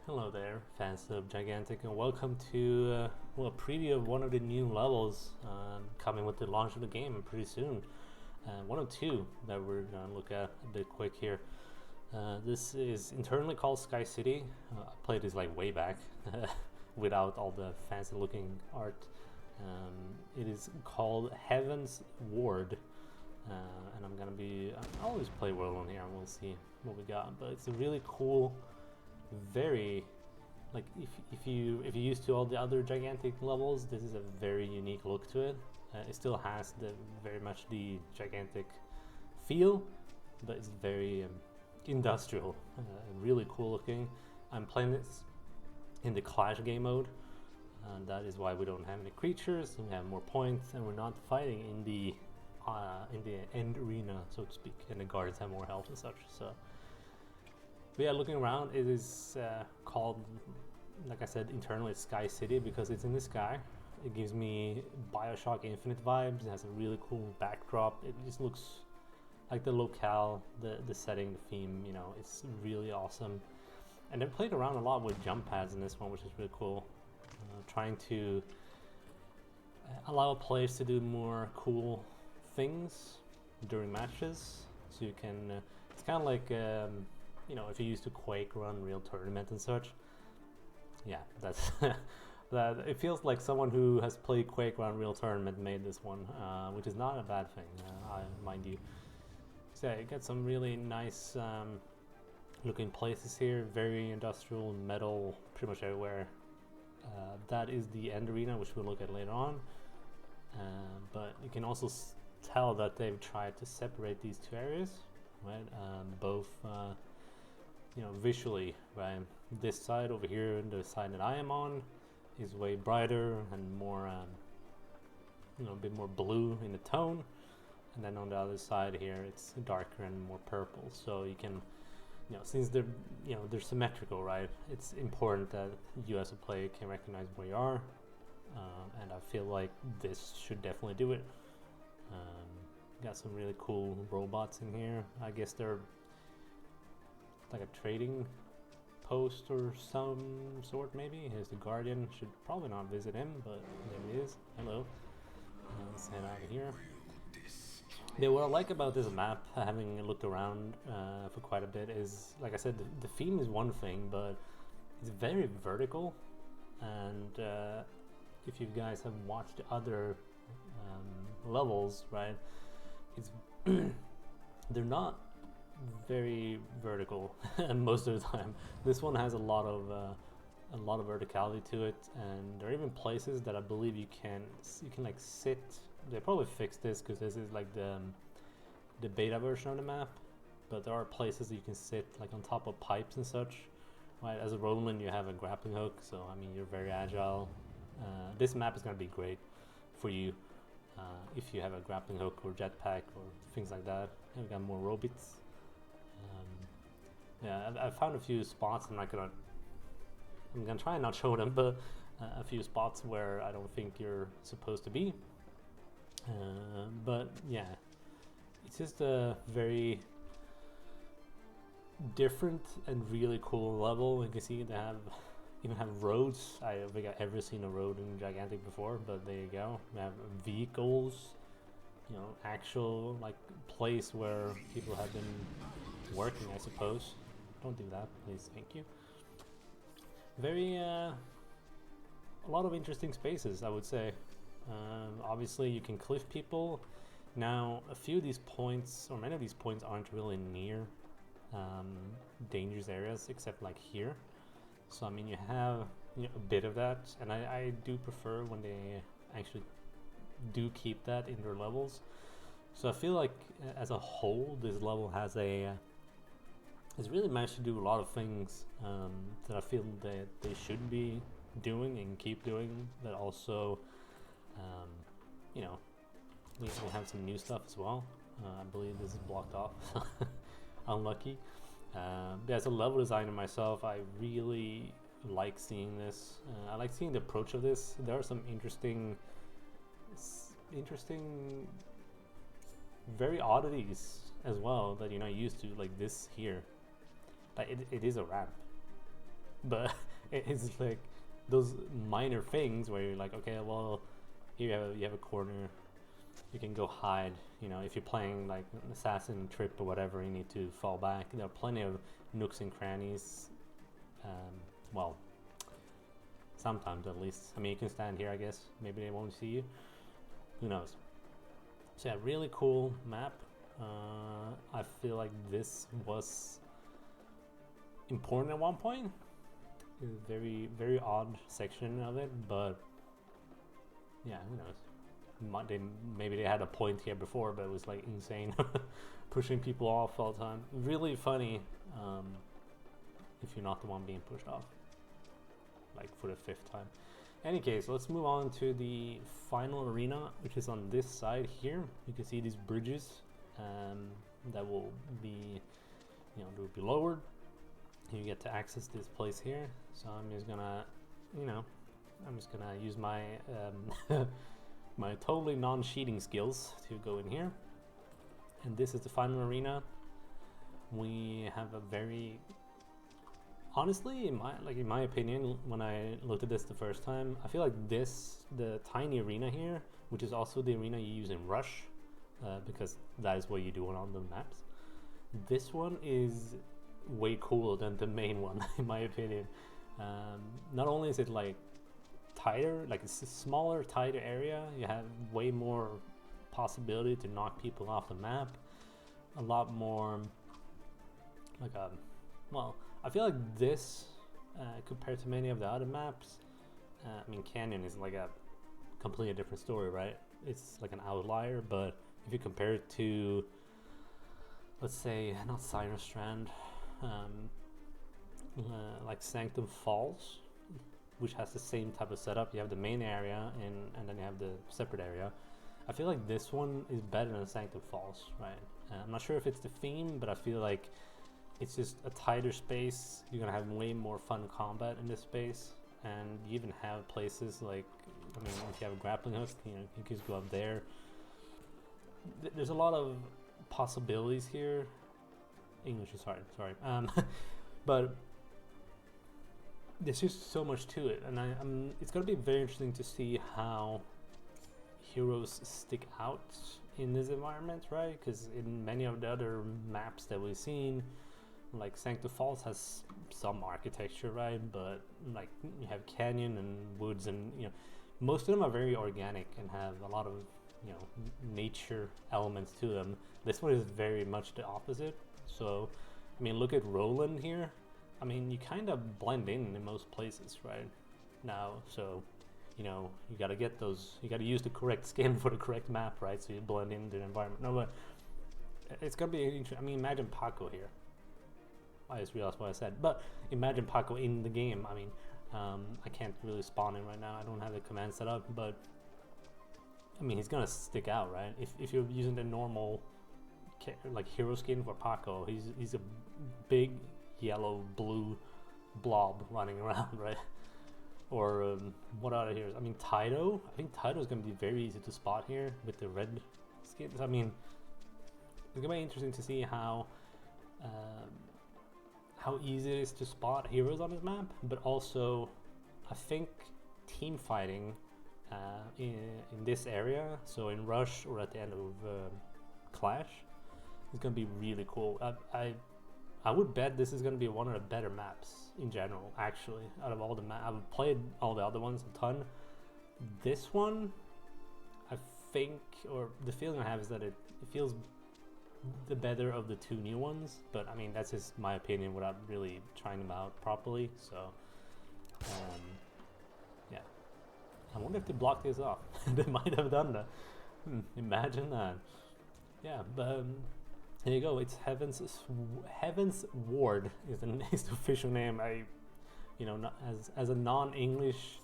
Hello there, fans of Gigantic, and welcome to a preview of one of the new levels coming with the launch of the game pretty soon. One of two that we're going to look at a bit quick here. This is internally called Sky City. I played this like way back without all the fancy looking art. It is called Heaven's Ward, and I always play World on here and we'll see what we got, but it's a really cool, very like if you're used to all the other Gigantic levels, this is a very unique look to it. It still has the very much the Gigantic feel, but it's very industrial, really cool looking. I'm playing this in the Clash game mode, and that is why we don't have any creatures. We have more points, and we're not fighting in the end arena, so to speak, and the guards have more health and such. So. But yeah, looking around, it is called, like I said, internally it's Sky City because it's in the sky. It gives me Bioshock Infinite vibes. It has a really cool backdrop. It just looks like the locale, the setting, the theme, you know, it's really awesome. And they played around a lot with jump pads in this one, which is really cool. Trying to allow players to do more cool things during matches. So you can, it's kind of like, you know, if you used to Quake run real tournament and such, yeah, that's that. It feels like someone who has played Quake run real tournament made this one, which is not a bad thing, mind you. So yeah, you get some really nice looking places here, very industrial, metal, pretty much everywhere. That is the end arena, which we'll look at later on. But you can also tell that they've tried to separate these two areas, right? Both. You know, visually, right? This side over here, the side that I am on, is way brighter and more, you know, a bit more blue in the tone. And then on the other side here, it's darker and more purple. So you can, you know, since they're, you know, they're symmetrical, right? It's important that you as a player can recognize where you are. And I feel like this should definitely do it. Got some really cool robots in here. I guess they're like a trading post or some sort, maybe. Here's the Guardian. Should probably not visit him, but there he is. Hello. Let's head out of here. Yeah, what I like about this map, having looked around for quite a bit, is, like I said, the theme is one thing, but it's very vertical. And if you guys have watched other levels, right, it's they're not very vertical most of the time. This one has a lot of verticality to it, and there are even places that I believe you can like sit. They probably fixed this because this is like the beta version of the map, but there are places that you can sit like on top of pipes and such. Right, as a Roman you have a grappling hook, so I mean you're very agile. This map is going to be great for you if you have a grappling hook or jetpack or things like that. And we got more robots. Yeah, I found a few spots. I'm gonna try and not show them, but a few spots where I don't think you're supposed to be. But yeah, it's just a very different and really cool level. You can see they even have roads. I don't think I've ever seen a road in Gigantic before, but there you go. We have vehicles, you know, actual like place where people have been working, I suppose. Don't do that, please. Thank you. Very, a lot of interesting spaces, I would say. Obviously, you can cliff people. Now, a few of these points, or many of these points, aren't really near dangerous areas, except like here. So, I mean, you have, you know, a bit of that, and I do prefer when they actually do keep that in their levels. So I feel like, as a whole, this level has it's really managed to do a lot of things that I feel that they should be doing and keep doing. That also, you know, we will have some new stuff as well. I believe this is blocked off. Unlucky. Yeah, as a level designer myself, I really like seeing this. I like seeing the approach of this. There are some interesting, very oddities as well that you're not used to, like this here. Like it is a ramp. but it's like those minor things where you're like, okay, well, here you have a corner, you can go hide. You know, if you're playing like an assassin trip or whatever, you need to fall back. There are plenty of nooks and crannies. Well, sometimes at least. I mean, you can stand here, I guess. Maybe they won't see you. Who knows? So yeah, really cool map. I feel like this was important at one point. It's a very, very odd section of it, but yeah, who knows? Maybe they had a point here before, but it was like insane, pushing people off all the time. Really funny if you're not the one being pushed off, like for the 5th time. Any case, let's move on to the final arena, which is on this side here. You can see these bridges that will be, they will be lowered. You get to access this place here. So I'm just gonna, use my my totally non-cheating skills to go in here. And this is the final arena. We have a very, honestly, in my opinion, when I looked at this the first time, I feel like the tiny arena here, which is also the arena you use in Rush, because that is what you do on all the maps. This one is way cooler than the main one, in my opinion. Not only is it like tighter, like it's a smaller, tighter area, you have way more possibility to knock people off the map, a lot more like I feel like this compared to many of the other maps, I mean, Canyon is like a completely different story, right? It's like an outlier, but if you compare it to, let's say, not Siren Strand, like Sanctum Falls, which has the same type of setup. You have the main area and then you have the separate area. I feel like this one is better than Sanctum Falls, right? I'm not sure if it's the theme, but I feel like it's just a tighter space. You're gonna have way more fun combat in this space, and you even have places like, I mean, if you have a grappling hook, you can just go up there. There's a lot of possibilities here. English is hard, sorry. But there's just so much to it, and it's gonna be very interesting to see how heroes stick out in this environment, right? Because in many of the other maps that we've seen, like Sanctum Falls has some architecture, right? But like you have canyon and woods, and most of them are very organic and have a lot of nature elements to them. This one is very much the opposite. So I mean, look at Roland here. I mean, you kind of blend in most places right now. So you gotta get those, you gotta use the correct skin for the correct map, right? So you blend into the environment. No, but it's gonna be interesting. I mean, imagine Paco here. I just realized what I said, but imagine Paco in the game. I mean, I can't really spawn in right now. I don't have the command set up, but I mean, he's gonna stick out, right? If you're using the normal like hero skin for Paco, he's a big yellow blue blob running around, right? Or what other heroes? I mean, Taito. I think Taito is gonna be very easy to spot here with the red skins. I mean, it's gonna be interesting to see how easy it is to spot heroes on this map, but also I think team fighting in this area, so in Rush or at the end of Clash, is gonna be really cool. I would bet this is gonna be one of the better maps in general, actually, out of all the maps. I've played all the other ones a ton. This one, I think, or the feeling I have is that it feels the better of the two new ones, but I mean, that's just my opinion without really trying them out properly. So yeah, I wonder if they blocked this off. They might have done that. Imagine that. Yeah, but there you go. It's Heaven's Ward is the official name. Not, as a non-English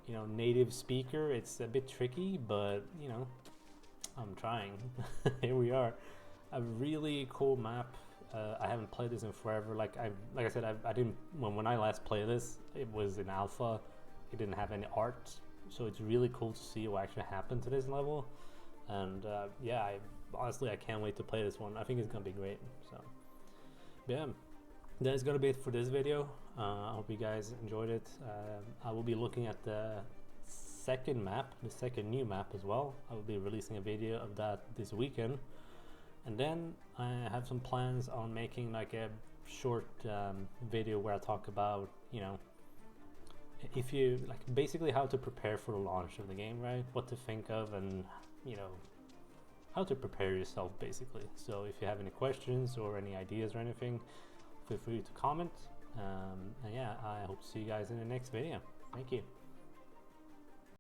native speaker, it's a bit tricky, but I'm trying. Here we are. A really cool map. I haven't played this in forever. Like I said, I didn't when I last played this, it was in alpha. It didn't have any art, so it's really cool to see what actually happened to this level. And yeah, honestly, I can't wait to play this one. I think it's gonna be great. So yeah, that is gonna be it for this video. I hope you guys enjoyed it. I will be looking at the second new map as well. I will be releasing a video of that this weekend, and then I have some plans on making like a short video where I talk about, you know, if you like basically how to prepare for the launch of the game, right? What to think of, and you know, how to prepare yourself basically. So if you have any questions or any ideas or anything, feel free to comment. And yeah, I hope to see you guys in the next video. Thank you.